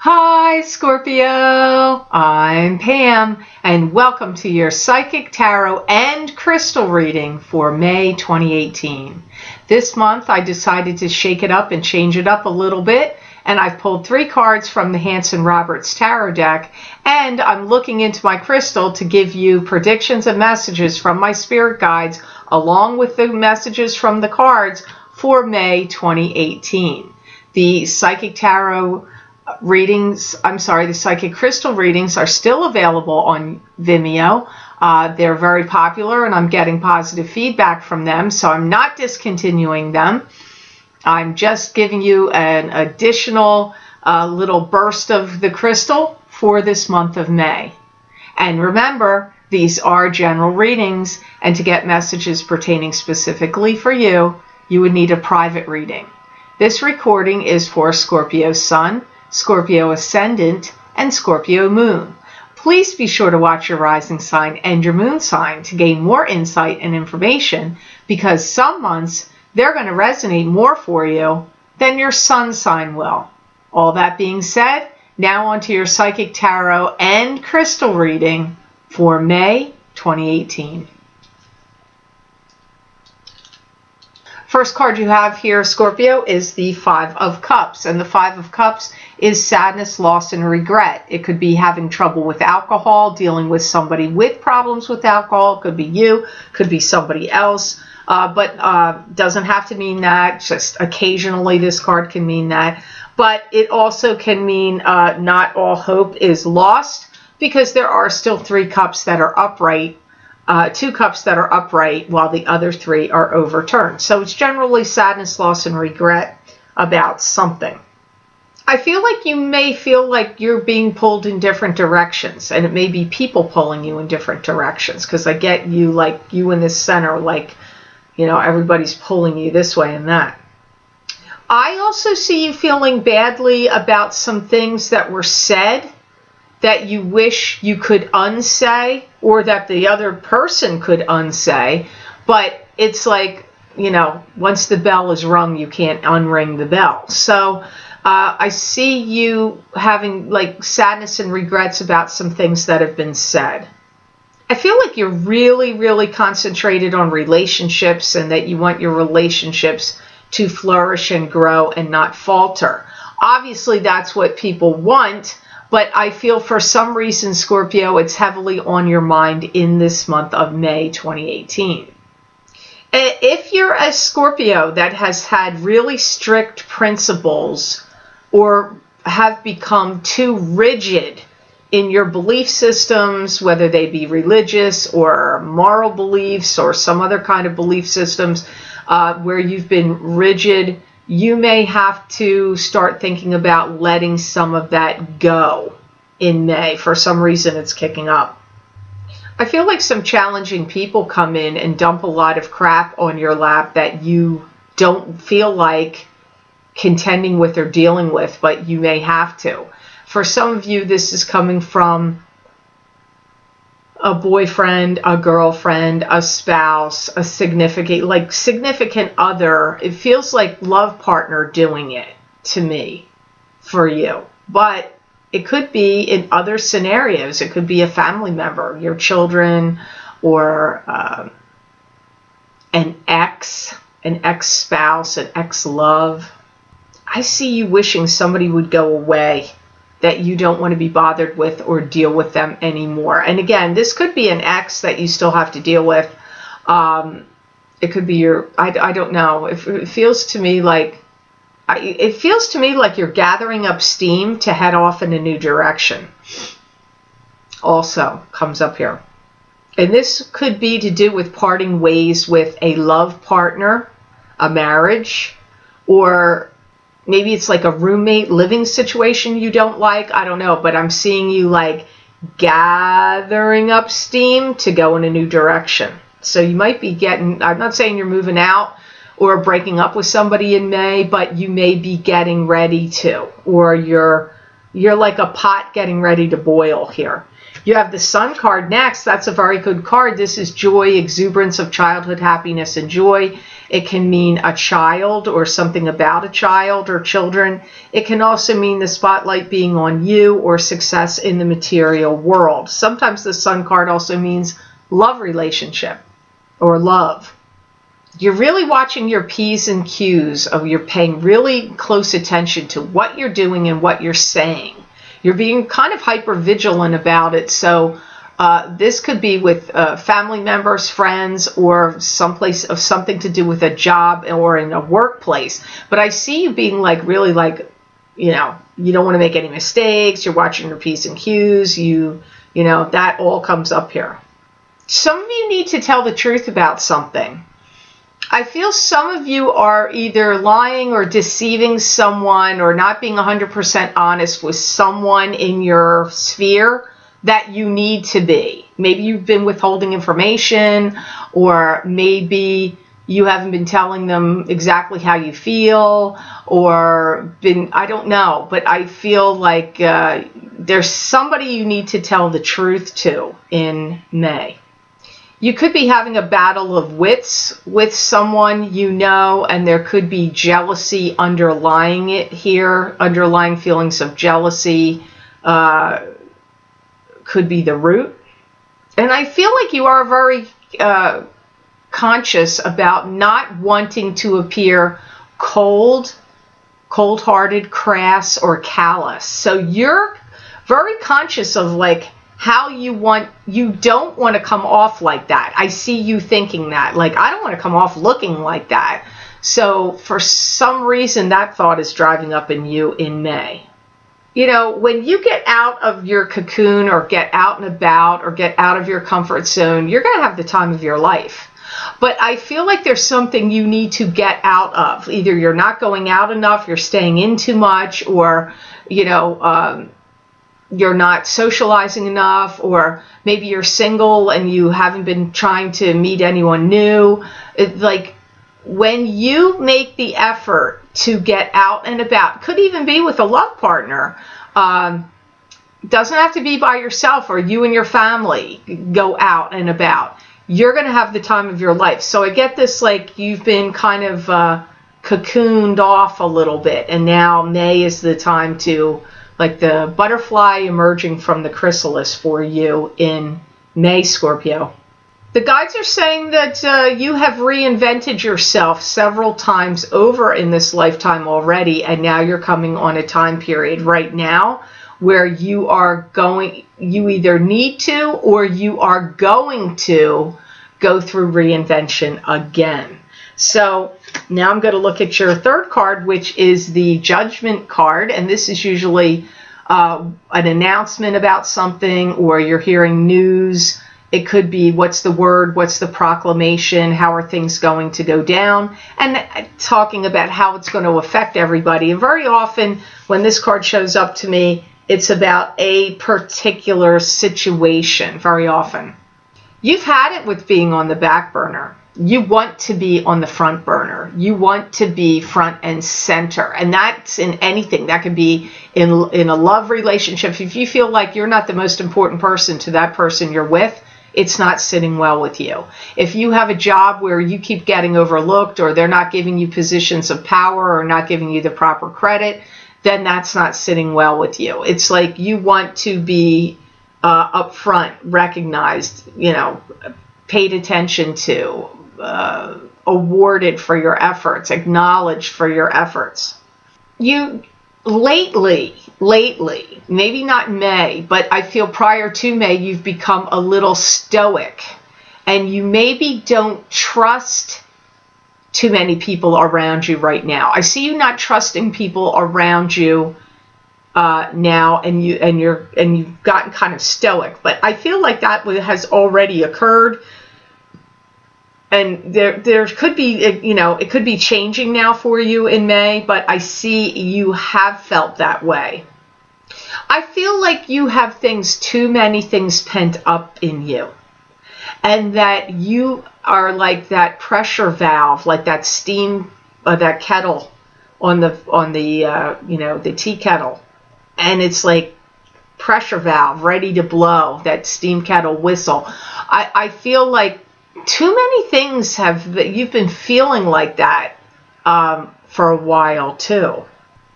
Hi Scorpio, I'm Pam and welcome to your Psychic Tarot and Crystal reading for May 2018. This month I decided to shake it up and change it up a little bit, and I've pulled 3 cards from the Hanson Roberts Tarot deck, and I'm looking into my crystal to give you predictions and messages from my spirit guides along with the messages from the cards for May 2018. The Psychic Tarot readings, the Psychic Crystal readings are still available on Vimeo. They're very popular and I'm getting positive feedback from them, so I'm not discontinuing them. I'm just giving you an additional little burst of the crystal for this month of May. And remember, these are general readings, and to get messages pertaining specifically for you, you would need a private reading. This recording is for Scorpio Sun, Scorpio Ascendant, and Scorpio Moon. Please be sure to watch your rising sign and your moon sign to gain more insight and information, because some months they're going to resonate more for you than your sun sign will. All that being said, now on to your Psychic Tarot and Crystal reading for May 2018. First card you have here, Scorpio, is the Five of Cups. And the Five of Cups is sadness, loss, and regret. It could be having trouble with alcohol, dealing with somebody with problems with alcohol. It could be you, could be somebody else. But doesn't have to mean that. Just occasionally this card can mean that. But it also can mean not all hope is lost, because there are still 3 cups that are upright. 2 cups that are upright while the other 3 are overturned. So it's generally sadness, loss, and regret about something. I feel like you may feel like you're being pulled in different directions, and it may be people pulling you in different directions, because I get you, like you in the center, like, you know, everybody's pulling you this way and that. I also see you feeling badly about some things that were said that you wish you could unsay, or that the other person could unsay, but it's like, you know, once the bell is rung, you can't unring the bell. So I see you having like sadness and regrets about some things that have been said. I feel like you're really, really concentrated on relationships, and that you want your relationships to flourish and grow and not falter. Obviously, that's what people want. But I feel for some reason, Scorpio, it's heavily on your mind in this month of May 2018. If you're a Scorpio that has had really strict principles, or have become too rigid in your belief systems, whether they be religious or moral beliefs or some other kind of belief systems, where you've been rigid, you may have to start thinking about letting some of that go in May. For some reason, it's kicking up. I feel like some challenging people come in and dump a lot of crap on your lap that you don't feel like contending with or dealing with, but you may have to. For some of you, this is coming from a boyfriend, a girlfriend, a spouse, a significant other. It feels like love partner doing it to me for you. But it could be in other scenarios. It could be a family member, your children, or an ex-spouse, an ex-love. I see you wishing somebody would go away that you don't want to be bothered with or deal with them anymore. And again, this could be an ex that you still have to deal with. It could be your, I don't know. It feels to me like you're gathering up steam to head off in a new direction. Also comes up here. And this could be to do with parting ways with a love partner, a marriage, or maybe it's like a roommate living situation you don't like. I don't know, but I'm seeing you like gathering up steam to go in a new direction. So you might be getting, I'm not saying you're moving out or breaking up with somebody in May, but you may be getting ready to, or you're like a pot getting ready to boil here. You have the Sun card next. That's a very good card. This is joy, exuberance of childhood happiness and joy. It can mean a child or something about a child or children. It can also mean the spotlight being on you or success in the material world. Sometimes the Sun card also means love relationship or love. You're really watching your P's and Q's. You're paying really close attention to what you're doing and what you're saying. You're being kind of hyper vigilant about it. So this could be with family members, friends, or someplace of something to do with a job or in a workplace. But I see you being like really like, you know, you don't want to make any mistakes. You're watching your P's and Q's. You know, that all comes up here. Some of you need to tell the truth about something. I feel some of you are either lying or deceiving someone or not being 100% honest with someone in your sphere that you need to be. Maybe you've been withholding information, or maybe you haven't been telling them exactly how you feel, or I don't know, but I feel like there's somebody you need to tell the truth to in May. You could be having a battle of wits with someone you know, and there could be jealousy underlying it here, underlying feelings of jealousy could be the root. And I feel like you are very conscious about not wanting to appear cold-hearted, crass, or callous. So you're very conscious of like how you don't want to come off like that. I see you thinking that, like, I don't want to come off looking like that. So for some reason, that thought is driving up in you in May. You know, when you get out of your cocoon or get out and about or get out of your comfort zone, you're going to have the time of your life. But I feel like there's something you need to get out of. Either you're not going out enough, you're staying in too much, or, you know, you're not socializing enough, or maybe you're single and you haven't been trying to meet anyone new. Like, when you make the effort to get out and about, could even be with a love partner, doesn't have to be by yourself, or you and your family go out and about, you're going to have the time of your life. So I get this, like, you've been kind of cocooned off a little bit, and now May is the time to, like the butterfly emerging from the chrysalis for you in May, Scorpio. The guides are saying that you have reinvented yourself several times over in this lifetime already, and now you're coming on a time period right now where you either need to or you are going to go through reinvention again. So now I'm going to look at your third card, which is the Judgment card, and this is usually an announcement about something, or you're hearing news. It could be, what's the word, what's the proclamation, how are things going to go down, and talking about how it's going to affect everybody. And very often when this card shows up to me, it's about a particular situation, very often. You've had it with being on the back burner. You want to be on the front burner. You want to be front and center. And that's in anything. That could be in a love relationship. If you feel like you're not the most important person to that person you're with, it's not sitting well with you. If you have a job where you keep getting overlooked, or they're not giving you positions of power, or not giving you the proper credit, then that's not sitting well with you. It's like you want to be up front, recognized, you know, paid attention to, awarded for your efforts, acknowledged for your efforts. You lately, maybe not May, but I feel prior to May, you've become a little stoic, and you maybe don't trust too many people around you right now. I see you not trusting people around you now, and you've gotten kind of stoic. But I feel like that has already occurred, and there could be, you know, it could be changing now for you in May. But I see you have felt that way. I feel like you have too many things pent up in you, and that you are like that pressure valve, like that steam, that kettle on the you know, the tea kettle, and it's like pressure valve ready to blow, that steam kettle whistle. I feel like too many things you've been feeling like that for a while too.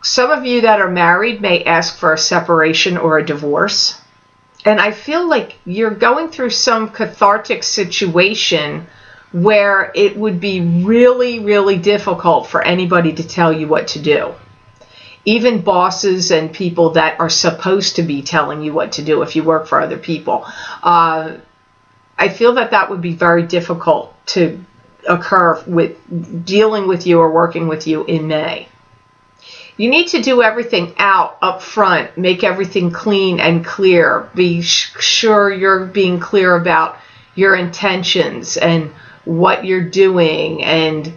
Some of you that are married may ask for a separation or a divorce. And I feel like you're going through some cathartic situation where it would be really, really difficult for anybody to tell you what to do. Even bosses and people that are supposed to be telling you what to do if you work for other people. I feel that that would be very difficult to occur with dealing with you or working with you in May. You need to do everything out up front, make everything clean and clear. Be sure you're being clear about your intentions and what you're doing, and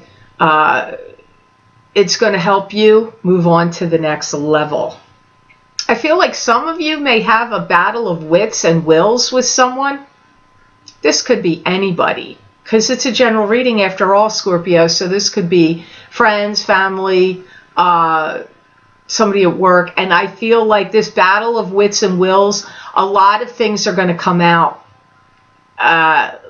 it's going to help you move on to the next level. I feel like some of you may have a battle of wits and wills with someone. This could be anybody, because it's a general reading after all, Scorpio, so this could be friends, family, somebody at work. And I feel like this battle of wits and wills, a lot of things are going to come out,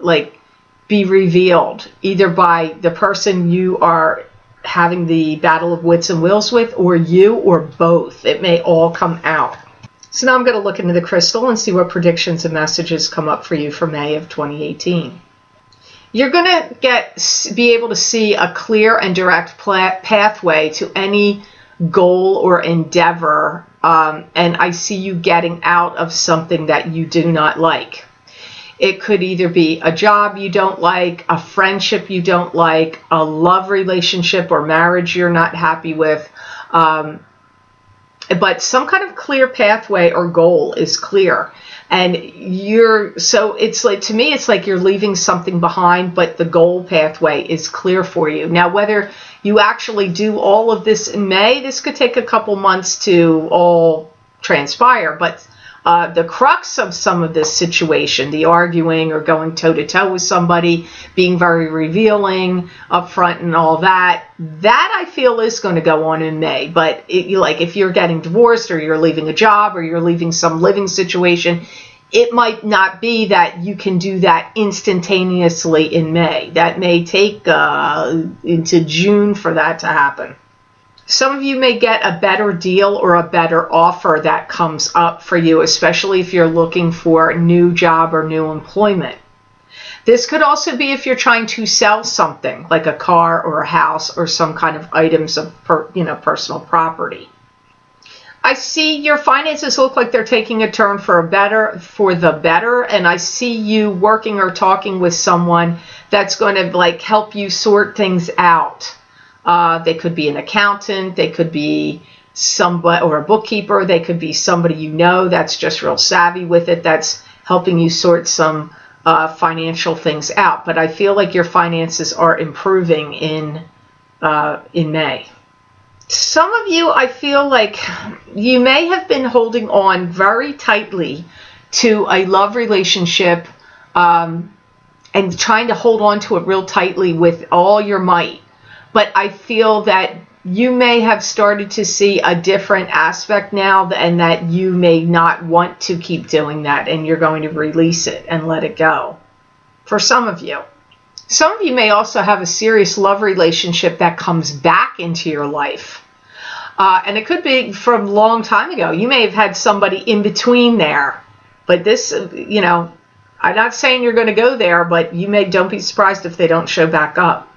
like be revealed, either by the person you are having the battle of wits and wills with, or you, or both. It may all come out. So now I'm going to look into the crystal and see what predictions and messages come up for you for May of 2018. You're going to be able to see a clear and direct pathway to any goal or endeavor, and I see you getting out of something that you do not like. It could either be a job you don't like, a friendship you don't like, a love relationship or marriage you're not happy with, but some kind of clear pathway or goal is clear. And so it's like, to me, it's like you're leaving something behind, but the goal pathway is clear for you. Now, whether you actually do all of this in May, this could take a couple months to all transpire, but the crux of some of this situation, the arguing or going toe-to-toe with somebody, being very revealing up front and all that, that I feel is going to go on in May. But like if you're getting divorced or you're leaving a job or you're leaving some living situation, it might not be that you can do that instantaneously in May. That may take into June for that to happen. Some of you may get a better deal or a better offer that comes up for you, especially if you're looking for a new job or new employment. This could also be if you're trying to sell something, like a car or a house or some kind of items of personal property. I see your finances look like they're taking a turn for the better, and I see you working or talking with someone that's going to like help you sort things out. They could be an accountant, they could be somebody or a bookkeeper, they could be somebody you know that's just real savvy with it, that's helping you sort some financial things out. But I feel like your finances are improving in May. Some of you, I feel like you may have been holding on very tightly to a love relationship and trying to hold on to it real tightly with all your might. But I feel that you may have started to see a different aspect now, and that you may not want to keep doing that, and you're going to release it and let it go. For some of you. Some of you may also have a serious love relationship that comes back into your life. And it could be from a long time ago. You may have had somebody in between there. But this, I'm not saying you're going to go there, but don't be surprised if they don't show back up.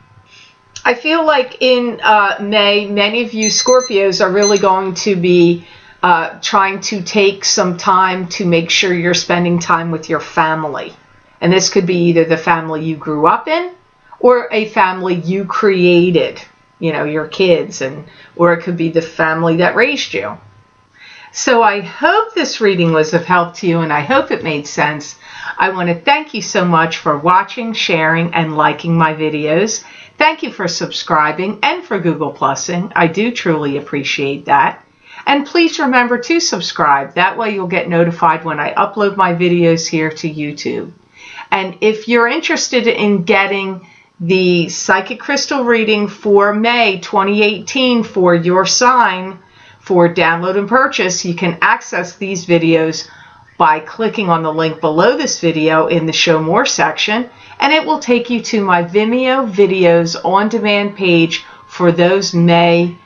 I feel like in May, many of you Scorpios are really going to be trying to take some time to make sure you're spending time with your family. And this could be either the family you grew up in or a family you created, your kids, or it could be the family that raised you. So I hope this reading was of help to you, and I hope it made sense. I want to thank you so much for watching, sharing, and liking my videos. Thank you for subscribing and for Google Plusing. I do truly appreciate that. And please remember to subscribe. That way you'll get notified when I upload my videos here to YouTube. And if you're interested in getting the Psychic Crystal reading for May 2018 for your sign for download and purchase, you can access these videos by clicking on the link below this video in the Show More section, and it will take you to my Vimeo videos on demand page for those May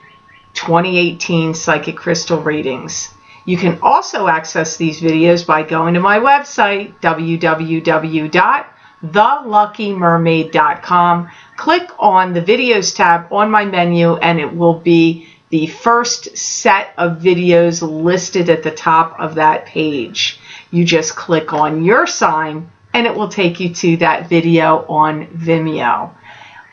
2018 psychic crystal readings. You can also access these videos by going to my website, www.theluckymermaid.com. Click on the videos tab on my menu, and it will be the first set of videos listed at the top of that page. You just click on your sign, and it will take you to that video on Vimeo.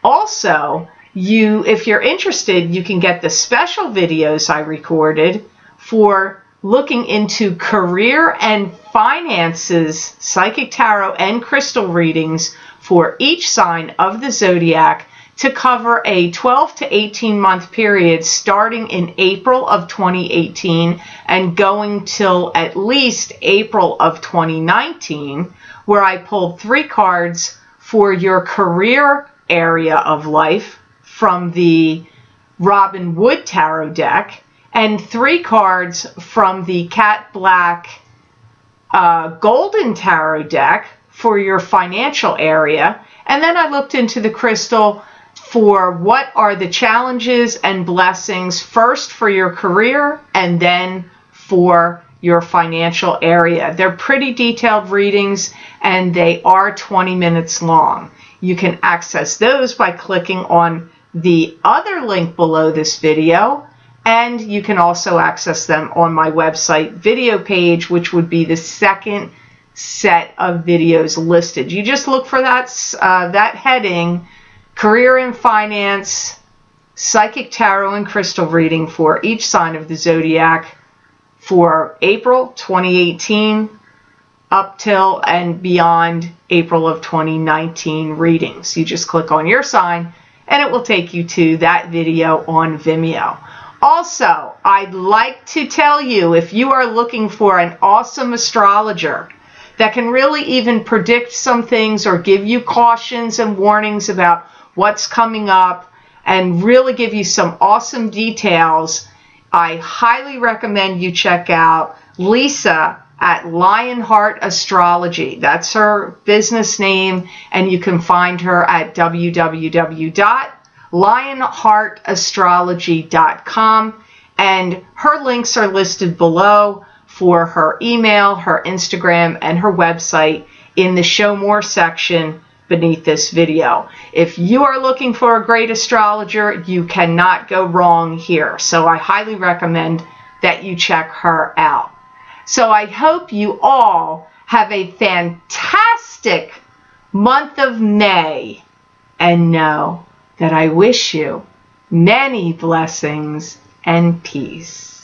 Also, if you're interested, you can get the special videos I recorded for looking into career and finances, psychic tarot and crystal readings for each sign of the zodiac to cover a 12 to 18 month period starting in April of 2018 and going till at least April of 2019, where I pulled 3 cards for your career area of life from the Robin Wood Tarot deck, and 3 cards from the Cat Black Golden Tarot deck for your financial area. And then I looked into the crystal for what are the challenges and blessings, first for your career and then for your financial area. They're pretty detailed readings, and they are 20 minutes long. You can access those by clicking on the other link below this video, and you can also access them on my website video page, which would be the second set of videos listed. You just look for that heading, Career and Finance, Psychic Tarot and Crystal Reading for each sign of the zodiac for April 2018 up till and beyond April of 2019 readings. You just click on your sign, and it will take you to that video on Vimeo. Also, I'd like to tell you, if you are looking for an awesome astrologer that can really even predict some things or give you cautions and warnings about what's coming up and really give you some awesome details, I highly recommend you check out Lisa at Lionheart Astrology. That's her business name, and you can find her at www.lionheartastrology.com, and her links are listed below for her email, her Instagram, and her website in the Show More section beneath this video. If you are looking for a great astrologer, you cannot go wrong here. So I highly recommend that you check her out. So I hope you all have a fantastic month of May, and know that I wish you many blessings and peace.